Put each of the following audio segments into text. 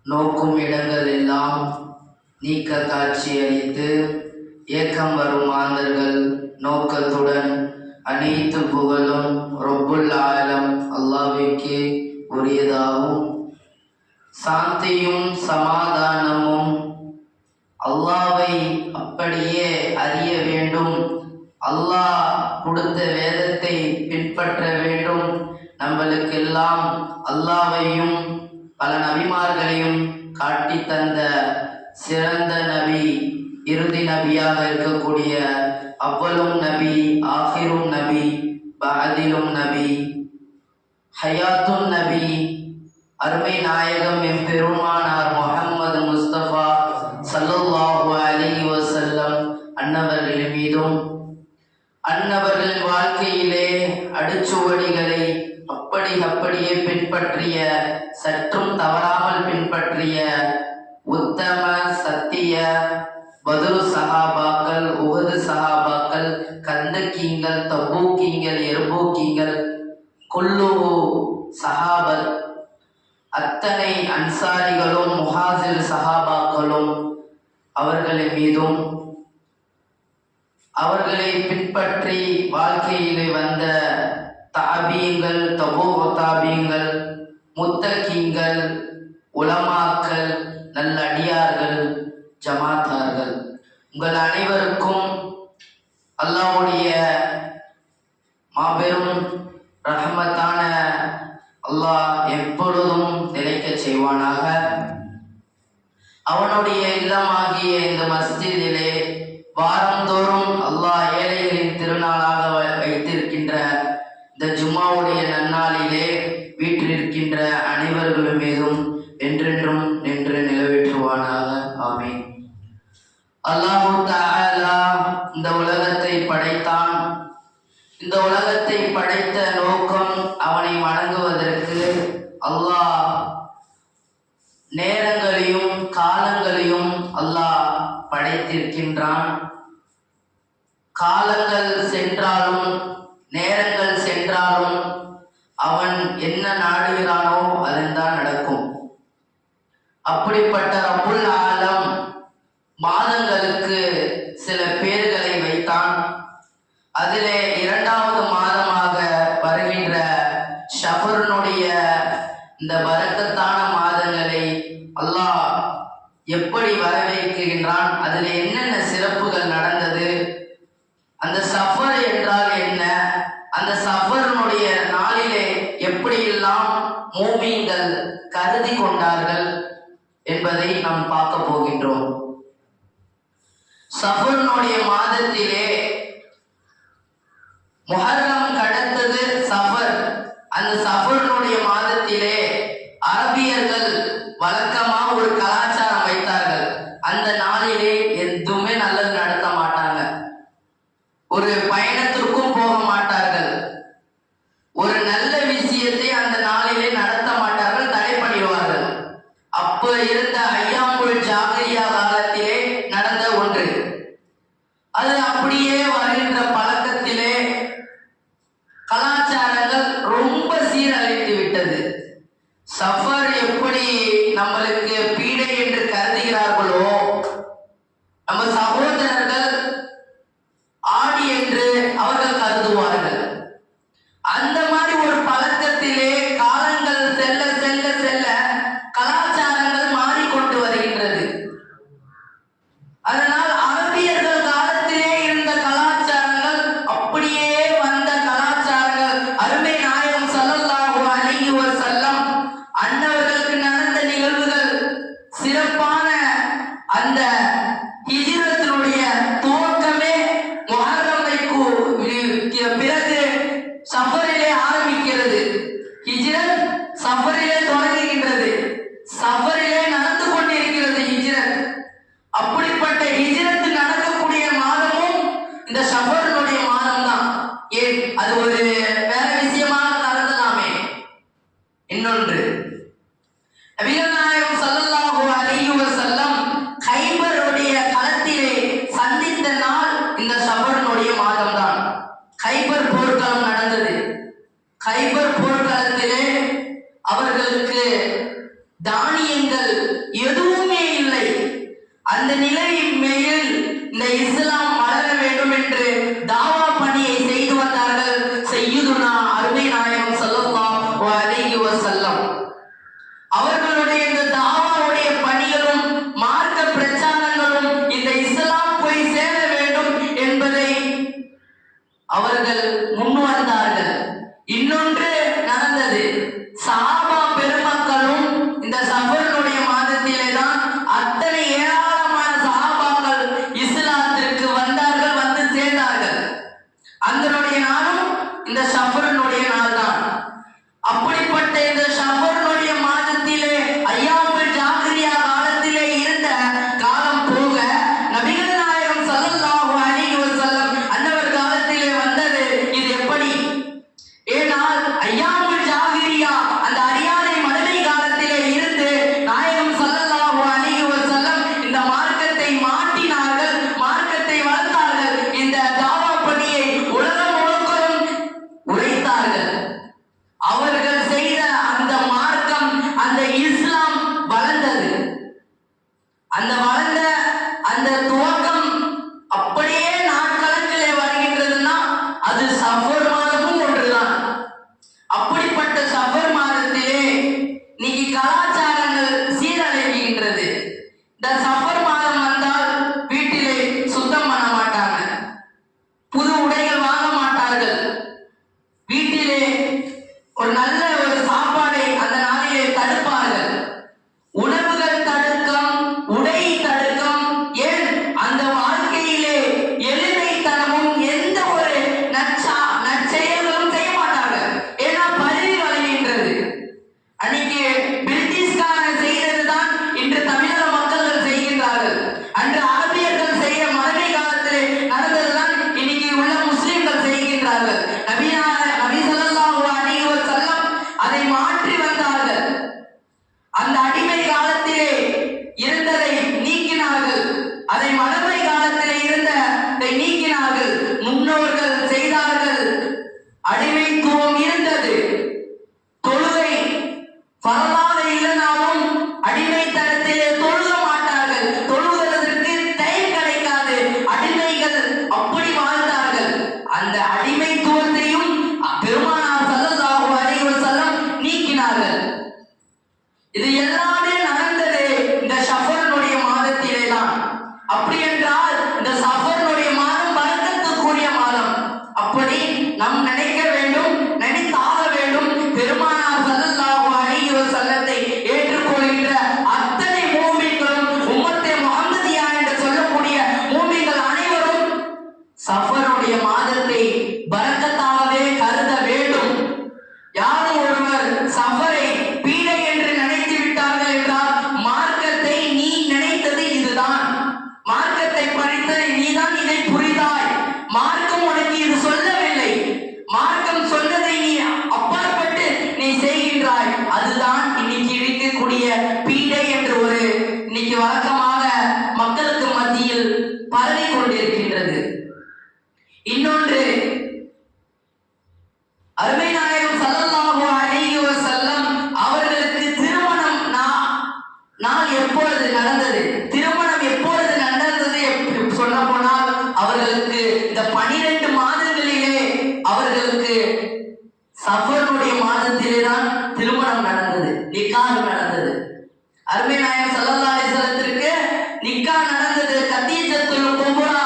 நோக்கும் இடங்கள் எல்லாம் நீக்க காட்சி அளித்து ஏக்கம் வரும் மாந்தர்கள் நோக்கத்துடன் அனைத்து புகழும் ரப்புல் ஆலம் அல்லாஹ்விற்கே உரியதாகும். சாந்தியும் சமாதானமும் அல்லாஹ்வை அப்படியே அறிய வேண்டும், அல்லாஹ் கொடுத்த வேதத்தை பின்பற்ற வேண்டும். நம்மளுக்கெல்லாம் அல்லாஹ்வையும் பல நபிமார்களையும் காட்டி தந்த சிறந்த நபி, இறுதி நபியாக இருக்கக்கூடிய அவ்வலும் நபி, ஆகிரும் நபி, பஅதிலும் நபி, ஹயாத்துன் நபி, அருமை நாயகம் எம்பெருமானார் முஹம்மது முஸ்தபா ஸல்லல்லாஹு அலைஹி வஸல்லம் அன்னவர்கள் மீதும் அன்னவர்கள் வாழ்க்கையிலே அடிச்சுவடிகளை அப்படியே பின்பற்றிய, சற்றும் தவறாமல் பின்பற்றிய உத்தம சத்திய பத்ரு சஹாபாக்கள், உஹது சஹாபாக்கள், கந்தக்கீங்கள், தபூக்கீங்கள், எர்பூக்கீங்கள், குல்லு சஹாபத், அத்தனை அன்சாரிகளும் முஹாஜிர் சஹாபாக்களும் அவர்களின் மீதும் அவர்களை பின்பற்றி வாழ்க்கையிலே வந்த தாபீங்கள், தபூ தாபீங்கள், முத்தகீங்கள், உலமாக்கள், நல்ல அடியார்கள், ஜமாத்தார்கள், உங்கள் அனைவருக்கும் அல்லாஹ்வுடைய மாபெரும் ரஹ்மத்தான அல்லாஹ் எப்பொழுதும் நிலைக்க செய்வானாக. அவனுடைய இல்லமாகிய இந்த மஸ்ஜிதிலே வாரந்தோறும் அல்லாஹ் ஏழைகளின் திருநாளாக வைத்திருக்கின்ற இந்த ஜும்மாவுடைய நன்னாளிலே வீற்றிருக்கின்ற அனைவர்கள் மீதும் என்றென்றும் நின்று நிலவேற்றுவானாக. ஆமீன். அல்லாஹு தஆலா இந்த உலகத்தை படைத்தான். இந்த உலகத்தை படைத்த நோக்கம் அவனை வணங்குவதற்கு. அல்லாஹ் நேரங்களையும் காலங்களையும் அல்லாஹ் படைத்திருக்கின்றான். காலங்கள் சென்றாலும் நேரங்கள் சென்றாலும் அவன் என்ன நாடுகிறானோ அதுதான் நடக்கும். அப்படிப்பட்ட ரப்புல் ஆலம் மாதங்களுக்கு சில பேர்களை வைத்தான். அதிலே இரண்டாவது மாதமாக வருகின்ற ஷஃபருடைய இந்த பரக்கத்தான மாதங்களை அல்லாஹ் எப்படி வரவேற்கின்றான், அதில் என்னென்ன சிறப்புகள் நடந்தது, அந்த சஃபர் என்றால் என்ன, அந்த சஃபருடைய நாளிலே எப்படியெல்லாம் மூமின்கள் கருதி கொண்டார்கள் என்பதை நாம் பார்க்க போகின்றோம். சஃபருடைய மாதத்திலே முஹர்ரம் கடந்தது சஃபர். அந்த சஃபருடைய மாதத்திலே அரபியர்கள் வழக்கமா ஒரு கலாச்சாரம் வைத்தார்கள். அந்த நாளிலே எதுவுமே நல்லது நடத்த மாட்டாங்க, ஒரு பயணத்திற்கும் போக மாட்டார்கள், ஒரு நல்ல விஷயத்தை அந்த நாளிலே நடத்த மாட்டார்கள், தடை பண்ணிடுவார்கள். அப்ப இருந்த ஐயாமுல் ஜாகிரியா காலத்திலே நடந்த ஒன்று. அது அப்படியே வருகின்ற பழக்கத்திலே கலாச்சாரங்கள் ரொம்ப சீரழித்து விட்டது. சஃபர் எப்படி நம்மளுக்கு பீடை என்று கருதுகிறார்களோ, நம்ம சகோதரர்கள் ஆடி என்று அவர்கள் கருதுவார்கள். அந்த மாதிரி ஒரு பழக்கத்திலே காலங்கள் செல்ல செல்ல செல்ல கலாச்சாரங்கள் மாறிக்கொண்டு வருகின்றது. அதனால் அரபியர்கள் காலத்திலே இருந்த கலாச்சாரங்கள் அப்படியே வந்த கலாச்சாரங்கள் அருமை நாயகம் ஸல்லல்லாஹு அலைஹி வஸல்லம் அன்னவர்களுக்கு நடந்த நிகழ்வுகள் சிறப்பான அந்த ஹிஜ்ரத்தினுடைய துவக்கமே முஹர்ரமுக்கு பிறகு சஃபரிலே ஆரம்பிக்கிறது. ஹிஜ்ரத் சஃபரிலே தொடங்குகின்றது, சஃபரிலே நடந்து கொண்டிருக்கிறது ஹிஜ்ரத். அப்படிப்பட்ட ஹிஜ்ரத் நடக்கக்கூடிய மாதமும் இந்த சஃபருடைய மாதம் தான். ஏன் அது ஒரு வேற விஷயமாக கருதலாமே. இன்னொன்று, நபிகள் நாயகம் ஸல்லல்லாஹு அலைஹி வஸல்லம் கைபருடைய களத்திலே சந்தித்த நாள் இந்த சஃபருடைய மாதம் தான். கைபர் போர்க்களம் நடந்தது. கைபர் போர்க்களத்திலே அவர்களுக்கு தானியங்கள் அந்த நிலைமையில் இந்த இஸ்லாம் வளர வேண்டும் என்று தாவா பணியை செய்து வந்தார்கள் சய்யிதுனா அருமை நாயகம் ஸல்லல்லாஹு அலைஹி வஸல்லம். அவர்களுடைய இந்த தாவாவுடைய பணிகளும் மார்க்க பிரச்சாரங்களும் இந்த இஸ்லாம் போய் சேர வேண்டும் என்பதை அவர்கள் முன்வந்தார்கள். இன்னொன்று நடந்தது. சஹாபா பெருமக்களும் இந்த சஃபருடைய மாதத்திலே தான் அத்தனை ஏராளமான சஹாபாக்கள் இஸ்லாத்திற்கு வந்தார்கள், வந்து சேர்ந்தார்கள். அதனுடைய நாளும் இந்த சஃபருடைய நாள் தான். அப்படிப்பட்ட இந்த சஃபருடைய மாதத்திலே ஐயாமுல் ஜாஹிலியா காலத்திலே இருந்த காலம் போக நபிகள் நாயகம் ஸல்லல்லாஹு அலைஹி வஸல்லம் அன்னவர் காலத்திலே வந்தது. இது எப்படி? ஏனால் ஐயாமுல் ஜாஹிலியா அந்த அறியாமை மடமை காலத்திலே இருந்து நாயகம் ஸல்லல்லாஹு அலைஹி வஸல்லம் இந்த மார்க்கத்தை மாற்றினார்கள், மார்க்கத்தை வளர்த்தார்கள், இந்த தாவா பணியை உலகம் முழுவதும் உரைத்தார்கள். அவர்கள் செய்த அந்த மார்க்கம், அந்த இஸ்லாம் வளர்ந்தது. அந்த வளர்ந்த அந்த துவக்கம் அப்படியே நாட்கணக்கிலே வருகின்றதுன்னா அது சஃபர் மாதமும் ஒன்றுதான். அப்படிப்பட்ட சஃபர் மாதத்திலே இன்னைக்கு கலாச்சாரங்கள் சீரழிகின்றது. இந்த சஃபர் மாதம் வந்தால் வீட்டிலே சுத்தம் பண்ண மாட்டாங்க, புது உடைகள் வாங்க மாட்டார்கள், வீட்டிலே ஒரு நல்ல ஒரு சாப்பாடை அந்த நாளிலே தடுப்பார்கள். உணவுகள் தடுக்கம், உடை தடுக்கம், ஏன் அந்த வாழ்க்கையிலே எளிமைத்தனமும் எந்த ஒரு நற்செயல்களும் செய்ய மாட்டார்கள். ஏன்னா பதவி வழங்குகின்றது. அன்னைக்கு பிரிட்டிஷ்காரன் செய்ததுதான் இன்று தமிழக மக்கள் செய்கின்றார்கள். அன்று அரபியர்கள் செய்ய மறுமை காலத்திலே நடந்ததுதான் இன்னைக்கு உள்ள முஸ்லிம்கள் செய்கின்றார்கள். நபி ஸல்லல்லாஹு அலைஹி வஸல்லம் அதை மாற்றி வந்தார்கள். அந்த அடிமை காலத்திலே இருந்ததை நீக்கினார்கள், அதை மறுமை காலத்திலே இருந்ததை நீக்கினார்கள். முன்னோர்கள் செய்தார்கள். அடிமைத்துவம் இருந்தது. தொழுகை பரவாக இல்லைனாலும் அடிமைத்தனத்திலே தொழுக மாட்டார்கள், தொழுகிறதற்கு டைம் கிடைக்காது. அடிமைகள் அப்படி வாழ்ந்தார்கள். அந்த அடிமைத்துவத்தையும் பெருமானார் ஸல்லல்லாஹு அலைஹி வஸல்லம் நீக்கினார்கள். இது எல்லாமே நடந்தது இந்த சஃபருடைய மாதத்திலே தான். அப்படி என்றால் இந்த சஃபருடைய மாதம் பரக்கத்துக்குரிய மாதம். அப்படி நாம் நினைக்க வேண்டும், நினைத்தாக வேண்டும். பெருமானார் ஸல்லல்லாஹு அலைஹி வஸல்லத்தை ஏற்றுக்கொள்கின்ற அத்தனை மூமின்களும் உம்மத்தே முஹம்மதியா என்று சொல்லக்கூடிய மூமின்கள் அனைவரும் சஃபருடைய மாதத்தை பரக்கத்தாகவே கருத வேண்டும். யாரும் ஒருவர் சஃபரை பீடை என்று நினைத்து விட்டார்கள் என்றால் மார்க்கத்தை நீ நினைத்தது இதுதான், மார்க்கத்தை படித்து நீதான் இதை புரிந்தாய், மார்க்கம் உனக்கு இது சொல்லவில்லை, மார்க்கம் சொன்னதை நீ அப்பாற்பட்டு நீ செய்கின்றாய், அதுதான் இன்னைக்கு இருக்கக்கூடிய பீடை என்று ஒரு இன்னைக்கு வழக்கமாக மக்களுக்கு மத்தியில் பரவி கொண்டிருக்கின்றது. இன்னொன்று, அருமை நாயகம் ஸல்லல்லாஹு அலைஹி வஸல்லம் அவர்களுக்கு திருமணம் நாள் எப்பொழுது நடந்தது, திருமணம் எப்பொழுது நடந்தது சொல்ல போனால் அவர்களுக்கு இந்த 12 மாதங்களிலே அவர்களுக்கு சஃபருடைய மாதத்திலே தான் திருமணம் நடந்தது, நிக்காஹ் நடந்தது. அருமை நாயகம் ஸல்லல்லாஹு அலைஹி வஸல்லத்திற்கு நிக்காஹ் நடந்தது கதீஜத்துல் குப்ரா.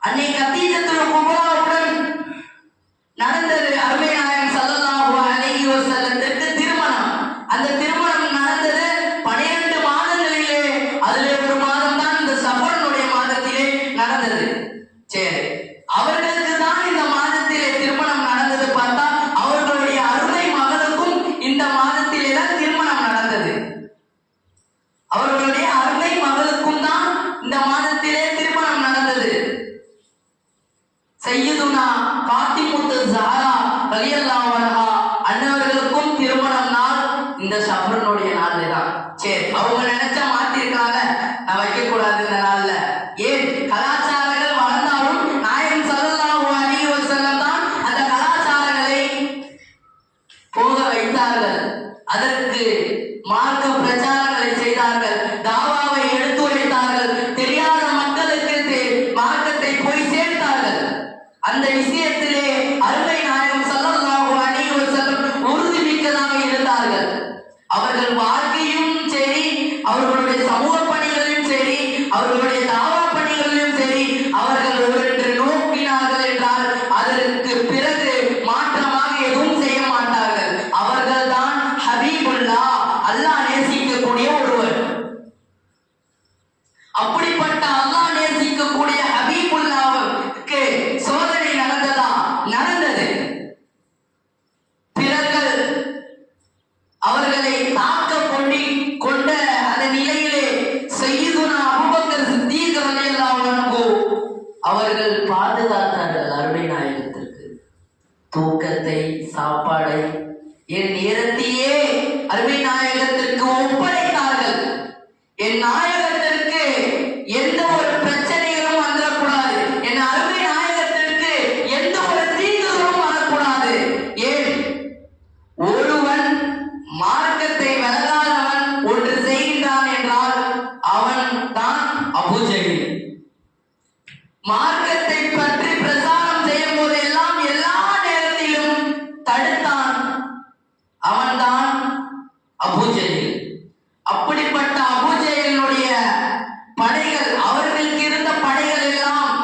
அன்னை கதீஜத்துல் குப்ராவுடன் நடந்தது அருமை நாயகம் ஸல்லல்லாஹு அலைஹி வஸல்லத்திற்கு திருமணம். அந்த திருமணம் நடந்தது 12 மாதங்களிலே. அதிலே ஒரு மாதம் தான் இந்த சஃபருடைய மாதத்திலே நடந்தது. சரி, அவர்களுக்கு தான் இந்த மாதத்திலே திருமணம் நடந்தது. பார்த்தா அவர்களுடைய அருமை மகளுக்கும் இந்த மாதத்திலே தான் திருமணம் நடந்தது. அவர்களுடைய அருமை மகளுக்கும் தான் இந்த மாதத்திலே திருமணம் நடந்தது. சையதுனா ஃபாத்திமுத்து ஸஹரா ரலியல்லாஹு அன்ஹா அன்னவர்களுக்கும் திருமணம் நாள் இந்த சஃபருடைய நாள்ல தான். சரி, அவங்க நினைச்சா மாத்தி இருக்காங்க, நான் வைக்க கூடாது இந்த நாள்ல. ஏன்? கலாச்சாரங்கள் வளர்ந்தாலும் நாயகம் ஸல்லல்லாஹு அலைஹி வஸல்லம் தான் அந்த கலாச்சாரங்களை போக வைத்தார்கள். அதற்கு மார்க்க பிரச்சாரங்களை செய்தார்கள், தாவாவை எடுத்துரைத்தார்கள், அவர்களுடைய தாவா பணிகளிலும் சரி அவர்கள் ஒன்று நோக்கினார்கள் என்றால் அதற்கு பிறகு மாற்றமாக எதுவும் செய்ய மாட்டார்கள். அவர்கள் தான் ஹபீபுல்லா, அல்லாஹ் நேசிக்கக்கூடிய ஒருவர். அப்படிப்பட்ட அல்லாஹ் நேசிக்கக்கூடிய ஹபீபுல்லாவுக்கு சோதனை நடந்ததா? நடந்தது. பிறர்கள் அவர்களை தாக்க கொண்ட அந்த நிலையிலே சய்யிதுனா அபூபக்கர் சித்தீக் ரலியல்லாஹு அன்ஹு அவர்கள் பாதுகாத்தார்கள் அருமை நாயகத்திற்கு தூக்கத்தை, சாப்பாடை, என் நேரத்தையே அருமை நாயகத்திற்கு ஒப்படைத்தார்கள். என் நாயகத்திற்கு எந்த ஒரு பிரச்சனைகளும் வந்துடக்கூடாது, என் அருமை நாயகத்திற்கு எந்த ஒரு தீங்குகளும் வரக்கூடாது. ஏன் ஒருவன் மார்க்கத்தை விலகாதவன் ஒன்று செய்கின்றான் என்றால் அவன் தான் அபூஜஹில். மார்க்கத்தை பற்றி பிரசாரம் செய்யும் போது எல்லாம் எல்லா நேரத்திலும் தடுத்தான், அவன்தான் அபூஜஹில். அப்படிப்பட்ட அபூஜஹிலுடைய படைகள், அவர்களுக்கு இருந்த படைகள் எல்லாம்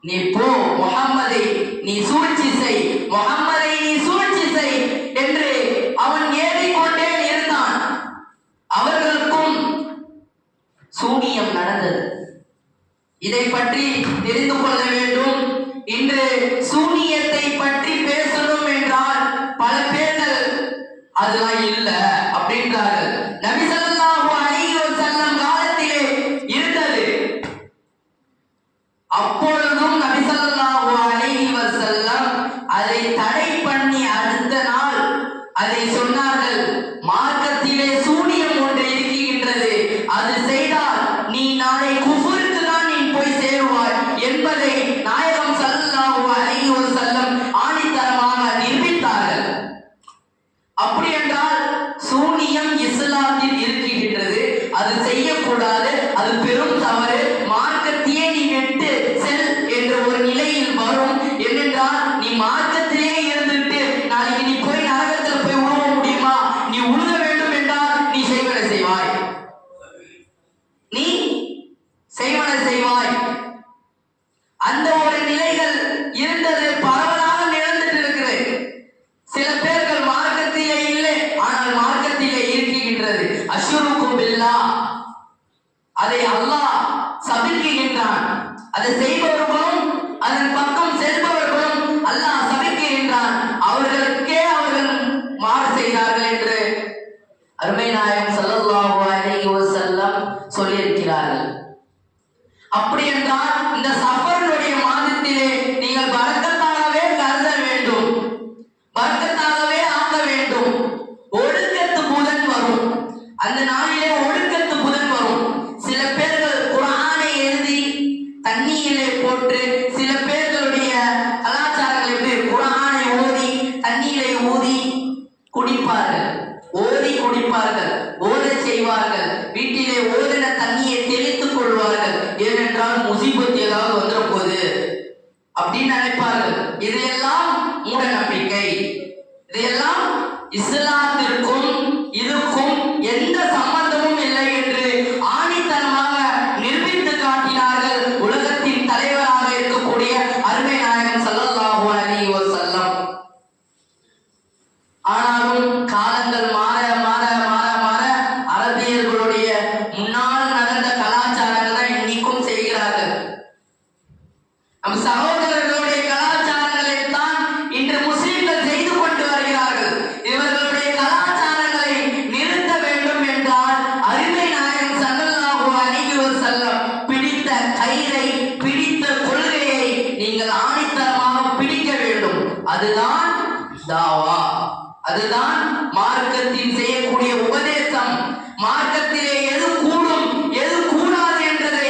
நீ போ முஹம்மதை நீ சூழ்ச்சி செய், முஹம்மதை நீ சூழ்ச்சி செய் என்று அவன் ஏறிக்கொண்டே இருந்தான். அவர்களுக்கும் சூனியம் நடந்தது. இதை பற்றி தெரிந்து கொள்ள வேண்டும். இன்று சூனியத்தை பற்றி பேசணும் என்றால் பல பேர்கள் அதெல்லாம் இல்ல அப்படின்றார்கள். நபி ஸல்லல்லாஹு அலைஹி வஸல்லம் காலத்திலே இருந்தது. அப்பொழுதும் நபி ஸல்லல்லாஹு அலைஹி வஸல்லம் அதை தடை பண்ணி அடுத்த நாள் அதை சொன்னார்கள், மார்க்கத்திலே சூனியம் ஒன்று இருக்கின்றது, அது செய்தால் நீ நாளை குஃபருக்கு தான் நீ போய் சேருவாய் என்பதை நாயகம் ஸல்லல்லாஹு அலைஹி வஸல்லம் ஆணித்தரமாக நிரூபித்தார்கள். அப்படி என்றால் சூனியம் இஸ்லாத்தில் இருக்கின்றது, அது செய்யக்கூடாது, அது பெரும் தவறு, மார்க்கத்தையே நீ விட்டு செல் என்ற ஒரு நிலையில் வரும். ஏனென்றால் நீ மார்க்கத்திலே இருந்துட்டு நாளைக்கு நீ போய் நரகத்தில் போய் உழுவ முடியுமா? நீ உழுக வேண்டும் என்றால் நீ செய்வன செய்வாய், நீ செய்வன செய்வாய். அந்த ஒரு நிலைகள் இருந்தது, பரவலாக நிகழ்ந்துட்டு இருக்கிறது. சில பேர்கள் மார்க்கத்திலே இல்லை, ஆனால் மார்க்கத்திலே இருக்கின்றது. அஷ்ருக்கும் பில்லாஹ், அதை அல்லாஹ் சபிக்கின்றான். அதை செய்பவர்களும் அதன் பக்கம் செல்பவர்களும் அல்லாஹ் சபிக்கின்றான். அவர்களுக்கே அவர்கள் மாறு செய்தார்கள் என்று அருமை நாயகம் ஸல்லல்லாஹு அலைஹி வஸல்லம் சொல்லியிருக்கிறார்கள். அப்படி என்றால் இந்த சஃபருடைய மாதத்திலே நீங்கள் பரக்கத்தாகவே கருத வேண்டும், பரக்கத்தாகவே ஆக்க வேண்டும். ஒழுக்கத்து புதன் வரும், அந்த நாளிலே ஒழுக்கத்து புதன் வரும். சில பேர்கள் குர்ஆனை எழுதி தண்ணியிலே போட்டு, சில பேர்களுடைய கலாச்சாரங்கள் எப்படி குர்ஆனை ஓதி தண்ணியிலே ஊதி குடிப்பார்கள், ஓதி குடிப்பார்கள், ஓத செய்வார்கள். வீட்டிலே ஓதின தண்ணியை தெளித்துக் கொள்வார்கள். ஏனென்றால் முசீபத் ஏதாவது வந்துட போகுது அப்படின்னு நினைப்பார்கள். இதையெல்லாம் மூட நம்பிக்கை. இதையெல்லாம் இஸ்லாத்திற்கும் இதுக்கும் எந்த சம்பந்தமும் இல்லை என்று ஆணித்தனமாக நிரூபித்து காட்டினார்கள் உலகத்தின் தலைவராக இருக்கக்கூடிய அருமை நாயகம் ஸல்லல்லாஹு அலைஹி வஸல்லம். ஆனாலும் காலங்கள் மாற மாற மாற மாற அரபியர்களுடைய முன்னால் நடந்த கலாச்சாரங்கள் தான் இன்னைக்கும் செய்கிறார்கள். நம் சகோதரர்களுடைய கலாச்சாரங்களை தான் இன்று முஸ்லிம்கள் செய்து கொண்டு வருகிறார்கள். இவர்களுடைய கலாச்சாரங்களை நிறுத்த வேண்டும் என்றால் அருமை நாயகம் ஸல்லல்லாஹு அலைஹி வஸல்லம் பிடித்த கயிறை, பிடித்த கொள்கையை நீங்கள் ஆணித்தரமாக பிடிக்க வேண்டும். அதுதான் தாவா, அதுதான் மார்க்கத்தில் செய்யக்கூடிய உபதேசம். மார்க்கத்திலே எது கூடும் எது கூடாது என்றதை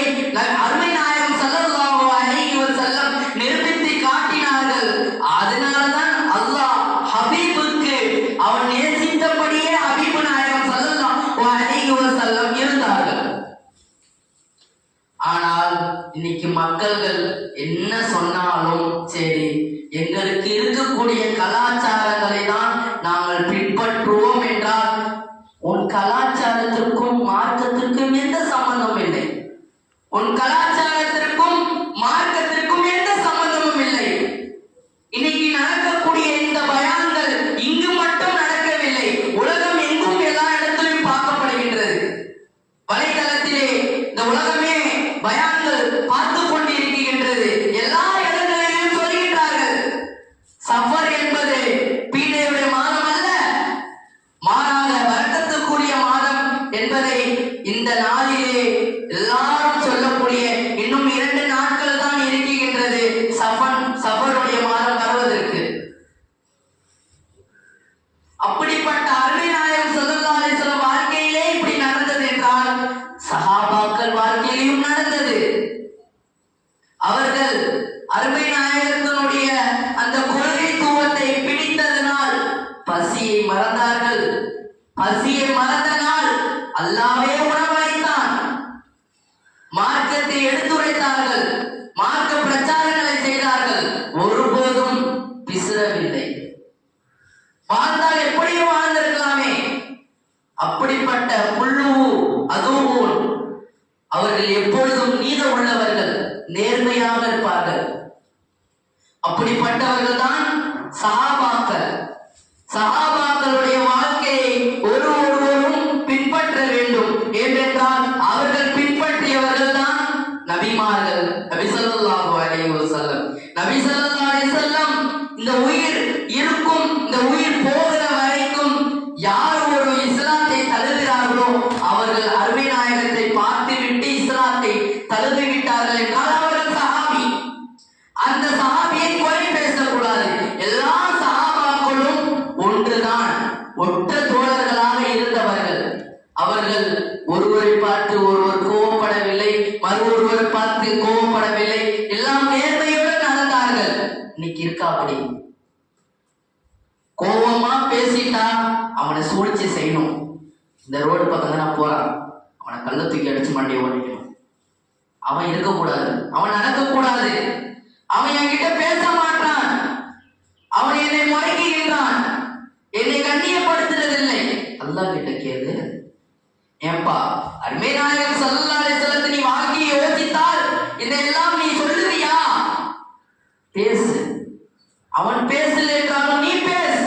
அருமை நாயகம் ஸல்லல்லாஹு அலைஹி வஸல்லம் நிரூபித்து காட்டினார்கள். அதனால்தான் அல்லாஹ் ஹபீபுக்கு அவன் நேசித்தபடியே ஹபீபு நாயகம் ஸல்லல்லாஹு அலைஹி வஸல்லம் இருந்தார்கள். ஆனால் இன்னைக்கு மக்கள்கள் என்ன சொன்னாலும் சரி, எங்களுக்கு இருக்கக்கூடிய கலாச்சாரங்களை தான் நாங்கள் பின்பற்றுவோம் என்றால் உன் கலாச்சாரத்திற்கும் மார்க்கத்திற்கும் எந்த சம்பந்தம் இல்லை. உன் கலாச்சாரத்திற்கும் மார்க்கத்திற்கும் எந்த சம்பந்தமும் இல்லை. இன்னைக்கு நடக்கக்கூடிய இந்த பயான்கள் இங்கு மட்டும் நடக்கவில்லை, உலகம் எங்கும் எல்லா இடத்திலும் பார்க்கப்படுகின்றது. வலைதளத்திலே இந்த உலகமே பயான்கள் பார்த்து கொண்டிருக்கின்றது. எல்லா இடங்களிலும் சொல்கின்றார்கள், சஃபர் என்பது பீடையுடைய மாதம் அல்ல, மாறாக வரக்கத்துக்குரிய மாதம் என்பதை இந்த நாளிலே எல்லாரும் சொல்லக்கூடிய இன்னும் 2 நாட்கள் தான் இருக்கின்றது சஃபருடைய மாதம் வருவதற்கு. அப்படிப்பட்ட அருமை நாயகம் ஸல்லல்லாஹு அலைஹி வஸல்லம் வாழ்க்கையிலே இப்படி நடந்தது என்றால் சஹாபாக்கள் வாழ்க்கையிலும் நடந்தது. அவர்கள் அருமை நாயகத்தினுடைய அந்த கொள்கைத்துவத்தை பிடித்ததனால் பசியை மறந்தார்கள். பசியை மறந்த நாள் அல்லாஹ்வே உணவளித்தான். மார்க்கத்தை எடுத்துரைத்தார்கள், மார்க்க பிரச்சாரங்களை செய்தார்கள், ஒருபோதும் பிசுறவில்லை. வாழ்ந்தால் எப்படியும் வாழ்ந்திருக்கலாமே. அப்படிப்பட்ட புல்லு அதுவும் அவர்கள் எப்பொழுதும் நீத உள்ளவர்கள், நேர்மையாக இருப்பார்கள். அப்படிப்பட்டவர்கள் தான் சஹாபாக்கள். சஹாபாக்களுடைய வாழ்க்கையை ஒருவரும் பின்பற்ற வேண்டும். ஏனென்றால் அவர்கள் பின்பற்றியவர்கள் தான் நபிமார்கள். நபி ஸல்லல்லாஹு அலைஹி வஸல்லம், நபி ஸல்லல்லாஹு அலைஹி வஸல்லம் இந்த உயிர் இருக்கும், இந்த உயிர் போகிற வரைக்கும் யார் ஒரு இஸ்லாத்தை தழுவுகிறார்களோ அவர்கள் அருமை நாயகத்தை பார்த்துவிட்டு இஸ்லாத்தை தழுவி விட்டார்கள் என்றால் அவர்கள் சஹாபி. அந்த சஹாபியை குறை பேசக்கூடாது. எல்லா சஹாபாக்களும் ஒன்றுதான், ஒற்ற தோழர்களாக இருந்தவர்கள். அவர்கள் ஒருவரை பார்த்து ஒருவர் கோபப்படவில்லை, ஒருவரை பார்த்து கோபப்படவில்லை, எல்லாம் நேர்மையோடு நடந்தார்கள். இன்னைக்கு இருக்கா அப்படி? கோபமா பேசிட்டா அவனை சூழ்ச்சி செய்யணும். இந்த ரோடு பக்கம் தான் போறான், அவனை கல்ல தூக்கி அடிச்சு மண்டையை ஓடிக்கணும். அவன் இருக்கக்கூடாது, அவன் நடக்கக்கூடாது. அவன் என்கிட்ட பேச மாட்டான், அவன் என்னை மறைக்கின்றான், என்னை கண்ணியப்படுத்துறதில்லை. அல்லாஹ் கிட்ட கேளு, ஏன்பா அருமை நாயகம் ஸல்லல்லாஹு அலைஹி வஸல்லம் நீ வாங்கி யோசித்தால் இதெல்லாம் நீ சொல்லுவியா? பேசு. அவன் பேசல என்றாலும் நீ பேசு.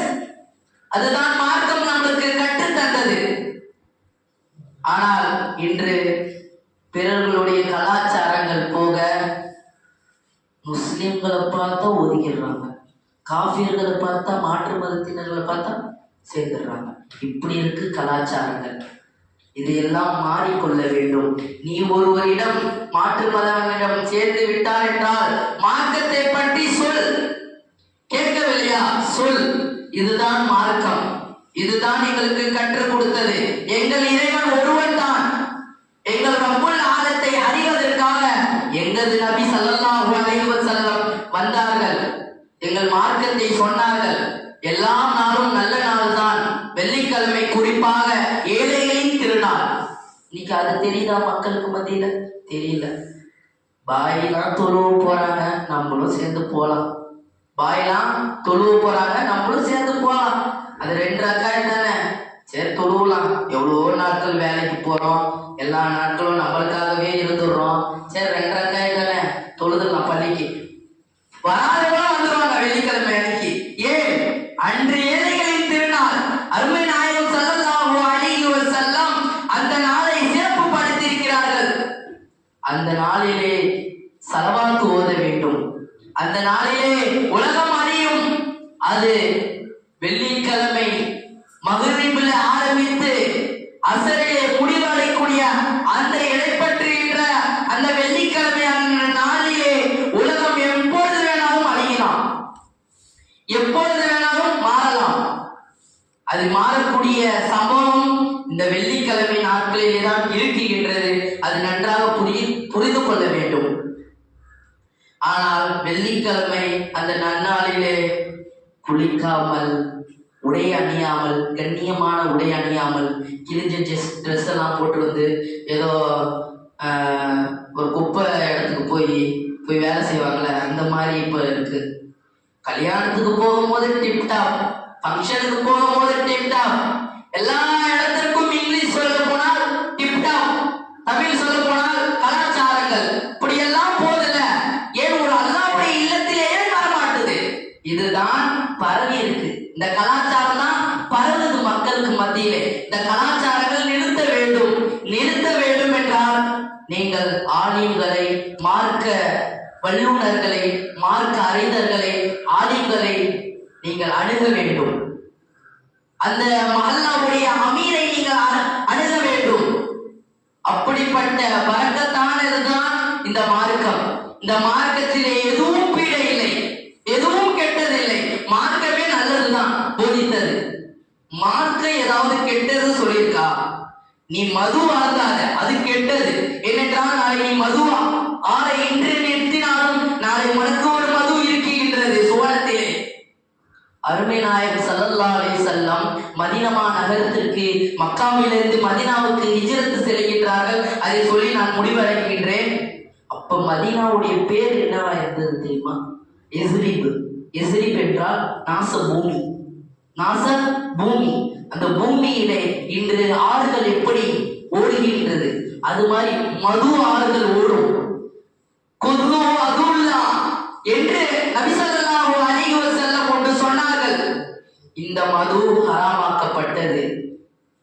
அதுதான் மார்க்கம் நமக்கு கற்றுத் தந்தது. ஆனால் இன்று பிறர்களுடைய கலாச்சாரங்கள் போக முஸ்லிம்களை பார்த்தா ஒதுக்கிடுறாங்க, காஃபியர்களை பார்த்தா மாற்று மதத்தினர்களை பார்த்தா சேர்ந்துடுறாங்க. இப்படி இருக்கு கலாச்சாரங்கள். இதையெல்லாம் மாறிக்கொள்ள வேண்டும். நீ ஒருவரிடம் மாற்று மதத்திடம் சேர்ந்து விட்டார் என்றால் மார்க்கத்தை பற்றி சொல். கேட்கவில்லையா? சொல். இதுதான் மார்க்கம், இதுதான் எங்களுக்கு கற்றுக் கொடுத்தது. எங்கள் இறைவன் ஒருவன் தான். எங்கள் ரப்புல் ஆலத்தை அறிவதற்காக எங்களது நபி ஸல்லல்லாஹு அலைஹி வஸல்லம் வந்தார்கள், எங்கள் மார்க்கத்தை சொன்னார்கள். எல்லா நாளும் நல்ல நாள் தான். வெள்ளிக்கிழமை குறிப்பாக ஏழைகளின் திருநாள். இன்னைக்கு அது தெரியுதா மக்களுக்கு மத்தியில? தெரியல. பாயெல்லாம் தொழுவ போறாங்க, நம்மளும் சேர்ந்து போலாம். பாயெல்லாம் தொழுவ போறாங்க, நம்மளும் சேர்ந்து போலாம். அது 2 ரக்காத் தானே, சரி தொழுவலாம். எவ்வளோ நாட்கள் வேலைக்கு போறோம், எல்லா நாட்களும் நம்மளுக்காகவே இருந்துடுறோம். சரி 2 ரக்காத் தானே, தொழுதுலாம் பள்ளிக்கு. வராதவங்களும் வந்துருவாங்க வெள்ளிக்கிழமை அன்னைக்கு. ஏன்? அன்று ஏழைகளின் திருநாள். அருமை நாயகம் ஸல்லல்லாஹு அலைஹி வஸல்லம் அந்த நாளை சிறப்பு படுத்தியிருக்கிறார்கள். அந்த நாளிலே ஸலவாத் ஓத வேண்டும். அந்த நாளிலே உலகம் அறியும். அது வெள்ளிக்கிழமை மக்ரிபில் ஆரம்பித்து அசரிலே முடிவடையக்கூடிய அந்த இடைப்பற்றுகின்ற அந்த வெள்ளிக்கிழமை அந்த நாளிலே உலகம் எப்பொழுது வேணாலும் அழியலாம், எப்பொழுது வேணாலும் மாறலாம். அது மாறக்கூடிய சம்பவம் இந்த வெள்ளிக்கிழமை நாட்களிலே தான் இருக்கின்றது. அது நன்றாக புரிந்து கொள்ள வேண்டும். ஆனால் வெள்ளிக்கிழமை அந்த நன்னாளிலே குளிக்காமல், உடை அணியாமல், கண்ணியமான உடை அணியாமல், கிழிஞ்ச ட்ரெஸ் எல்லாம் போட்டு வந்து ஏதோ ஒரு குப்பை இடத்துக்கு போய் வேலை செய்வாங்கல்ல, அந்த மாதிரி இப்போ இருக்கு. கல்யாணத்துக்கு போகும்போது டிப்டாப், ஃபங்க்ஷனுக்கு போகும்போது டிப்டாப், எல்லா இடத்திற்கும் இங்கிலீஷ் சொல்ல போனால் டிப்டாப், தமிழ் சொல்ல போனால் கலாச்சாரங்கள், நீங்கள் ஆலிம்களை, மார்க்க வல்லுநர்களை, மார்க்க அறிஞர்களை, ஆலிம்களை நீங்கள் அணுக வேண்டும். அந்த மஹல்லாவுடைய அமீரை நீங்கள் அணுக வேண்டும். அப்படிப்பட்ட பரக்கத்தானதுதான் இந்த மார்க்கம். இந்த மார்க்கத்திலே எதுவும் பீடை இல்லை, எதுவும் கெட்டதில்லை. மார்க்கமே நல்லதுதான் போதித்தது. மார்க்கம் ஏதாவது கெட்டது சொல்லியிருக்கா? நீ மது அருந்தாத, அது கெட்டது. ஏனென்றால் நாளை நீ மதுவா ஆரை இன்று நிறுத்தினாலும் நாளை உனக்கு ஒரு மது இருக்கின்றது சுவனத்திலே. அருமை நாயகம் ஸல்லல்லாஹு அலைஹி வஸல்லம் மதீனா நகரத்திற்கு, மக்காவிலிருந்து மதீனாவுக்கு ஹிஜ்ரத் செல்கின்றார்கள். அதை சொல்லி நான் முடிவடைகின்றேன். அப்ப மதீனாவுடைய பேர் என்னவா இருந்தது தெரியுமா? எஸ்ரிப். எஸ்ரிப் என்றால் நாச பூமி, நாச பூமி. அந்த பூமியிலே இன்று ஆறுகள் எப்படி ஓடுகின்றது, அது மாதிரி மது ஆறுகள் ஓடும். குது அதுல்லா என்று நபி ஸல்லல்லாஹு அலைஹி வஸல்லம் ஒன்று சொன்னார்கள். இந்த மது ஹராமாக்கப்பட்டது.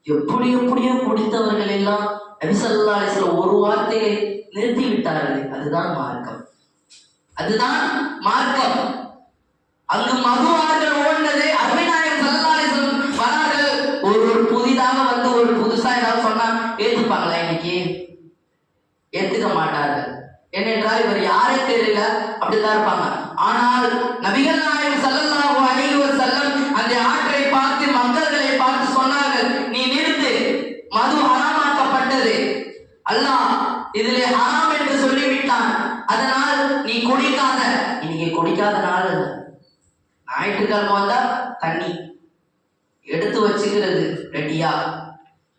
எப்படியோ குடித்தவர்கள் எல்லாம் நபி ஸல்லல்லாஹு அலைஹி வஸல்லம் ஒரு வார்த்தையை நிறுத்தி விட்டார்கள். அதுதான் மார்க்கம், அதுதான் மார்க்கம். அங்கு மது ஆறுகள் ஓடினது. அருமை நாயகம் ஸல்லல்லாஹு அலைஹி வஸல்லம் வரார்கள். ஒரு புதிதாக வந்து ஒரு புதுசா ஏதாவது சொன்னா ஏத்துப்பாங்களா? இன்னைக்கு ஏத்துக்க மாட்டார்கள். ஏனென்றால் இவர் யாரே தெரியல, அப்படித்தான் இருப்பாங்க. ஆனால் நபிகள் நாயகம் ஸல்லல்லாஹு அலைஹி வஸல்லம் அந்த ஆற்றை பார்த்து, மக்களை பார்த்து சொன்னார்கள், நீ நிறுத்து, மது ஹராமாக்கப்பட்டது. அல்லாஹ் இதிலே ஹராம் என்று சொல்லிவிட்டான். அதனால் நீ குடிக்காத. இன்னைக்கு குடிக்காத நாள் ஞாயிற்றுக்கிழமை வந்தா தண்ணி எடுத்து வச்சுக்கிறது ரெடியா.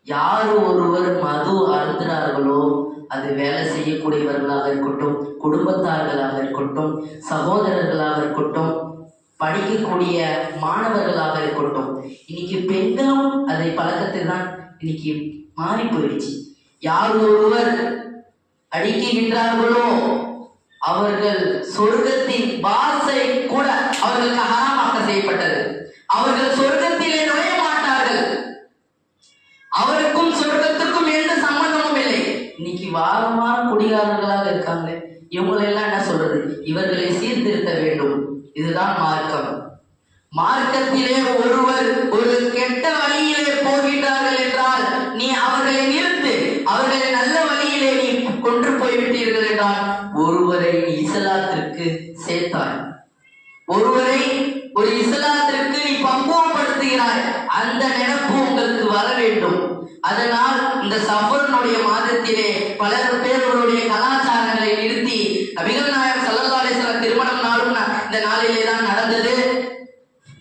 யார் ஒருவர் மது அருந்துகிறார்களோ, அது வேலை செய்யக்கூடியவர்களாக இருக்கட்டும், குடும்பத்தார்களாக இருக்கட்டும், சகோதரர்களாக இருக்கட்டும், படிக்கக்கூடிய மாணவர்களாக இருக்கட்டும், இன்னைக்கு பெண்களும் அதை பழக்கத்தில் தான் இன்னைக்கு மாறி போயிடுச்சு. யார் ஒருவர் அடிக்கின்றார்களோ அவர்கள் சொர்க்கத்தின் வாசை கூட அவர்களுக்கு ஹராமாக செய்யப்பட்டது. அவர்கள் சொர்க்கத்திலே நுழைய மாட்டார்கள். அவருக்கும் சொர்க்கத்துக்கும் எந்த சம்பந்தமும் இல்லை. இன்னைக்கு வாரமான குடிகாரர்களாக இருக்காங்களே, இவங்களெல்லாம் என்ன சொல்றது? இவர்களை சீர்திருத்த வேண்டும். இதுதான் மார்க்கம். மார்க்கத்திலே ஒருவர் ஒரு கெட்ட வழியிலே போகின்றார்கள் என்றால் நீ அவர்களை நிறுத்து. அவர்களை நல்ல வழியிலே நீ கொண்டு போய்விட்டீர்கள் என்றால் ஒருவரை இஸ்லாத்திற்கு சேர்த்தாய், ஒருவரை ஒரு இஸ்லாத்திற்கு நீ பக்குவப்படுத்துகிறாய். அந்த நினைப்பு உங்களுக்கு வர வேண்டும். அதனால் இந்த சஃபருடைய மாதத்திலே பல பேர்களுடைய கலாச்சாரங்களை நிறுத்தி, நபிகள் நாயகம் ஸல்லல்லாஹு அலைஹி வஸல்லம் திருமணம் நாளும் இந்த நாளிலே தான் நடந்தது.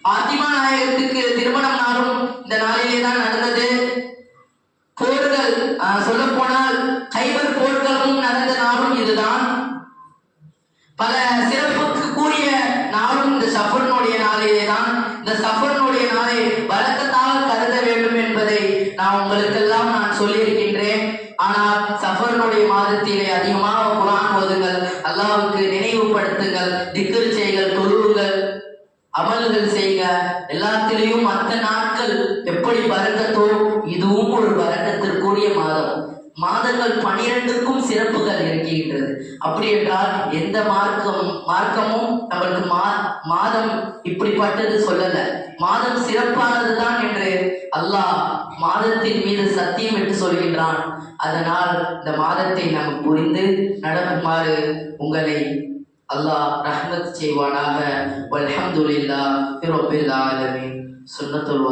பாத்திமா நாயகத்துக்கு திருமணம் நாளும் இந்த நாளிலே தான் நடந்தது. போர்கள் சொல்ல போனால் கைபர் போர்களும் நடந்த நாளும் இதுதான். பல சிறப்புக்கு கூடிய நாளும் இந்த சஃபருடைய நாளிலே தான். இந்த சஃபருடைய நாளை வழக்கத்தாக கருத வேண்டும் என்பதை நான் உங்களுக்கெல்லாம் நான் சொல்லியிருக்கின்றேன். ஆனால் சஃபருடைய மாதத்திலே அதிகமாக குர்ஆன் ஓதுங்கள், அல்லாஹ்வுக்கு நினைவுபடுத்துங்கள், திக்ர் செய்யுங்கள், தொழுவுங்கள், அமல்கள் செய்க. எல்லாத்திலையும் மற்ற நாட்கள் எப்படி பரக்கத்தோ இதுவும் ஒரு பரக்கத்திற்குரிய மாதம். மாதங்கள் 12க்கும் சிறப்புகள் இருக்கின்றது. அப்படி என்றால் எந்த மார்க்கமும் நம்மளுக்கு மாதம் இப்படிப்பட்டது சொல்லல. மாதம் சிறப்பானதுதான் என்று அல்லாஹ் மாதத்தின் மீது சத்தியம் என்று சொல்கின்றான். அதனால் இந்த மாதத்தை நாம் புரிந்து நடக்குமாறு உங்களை அல்லாஹ் ரஹ்மத் செய்வானாக. வல்ஹம்துலில்லாஹி ரப்பில் ஆலமீன். சுன்னத்துல்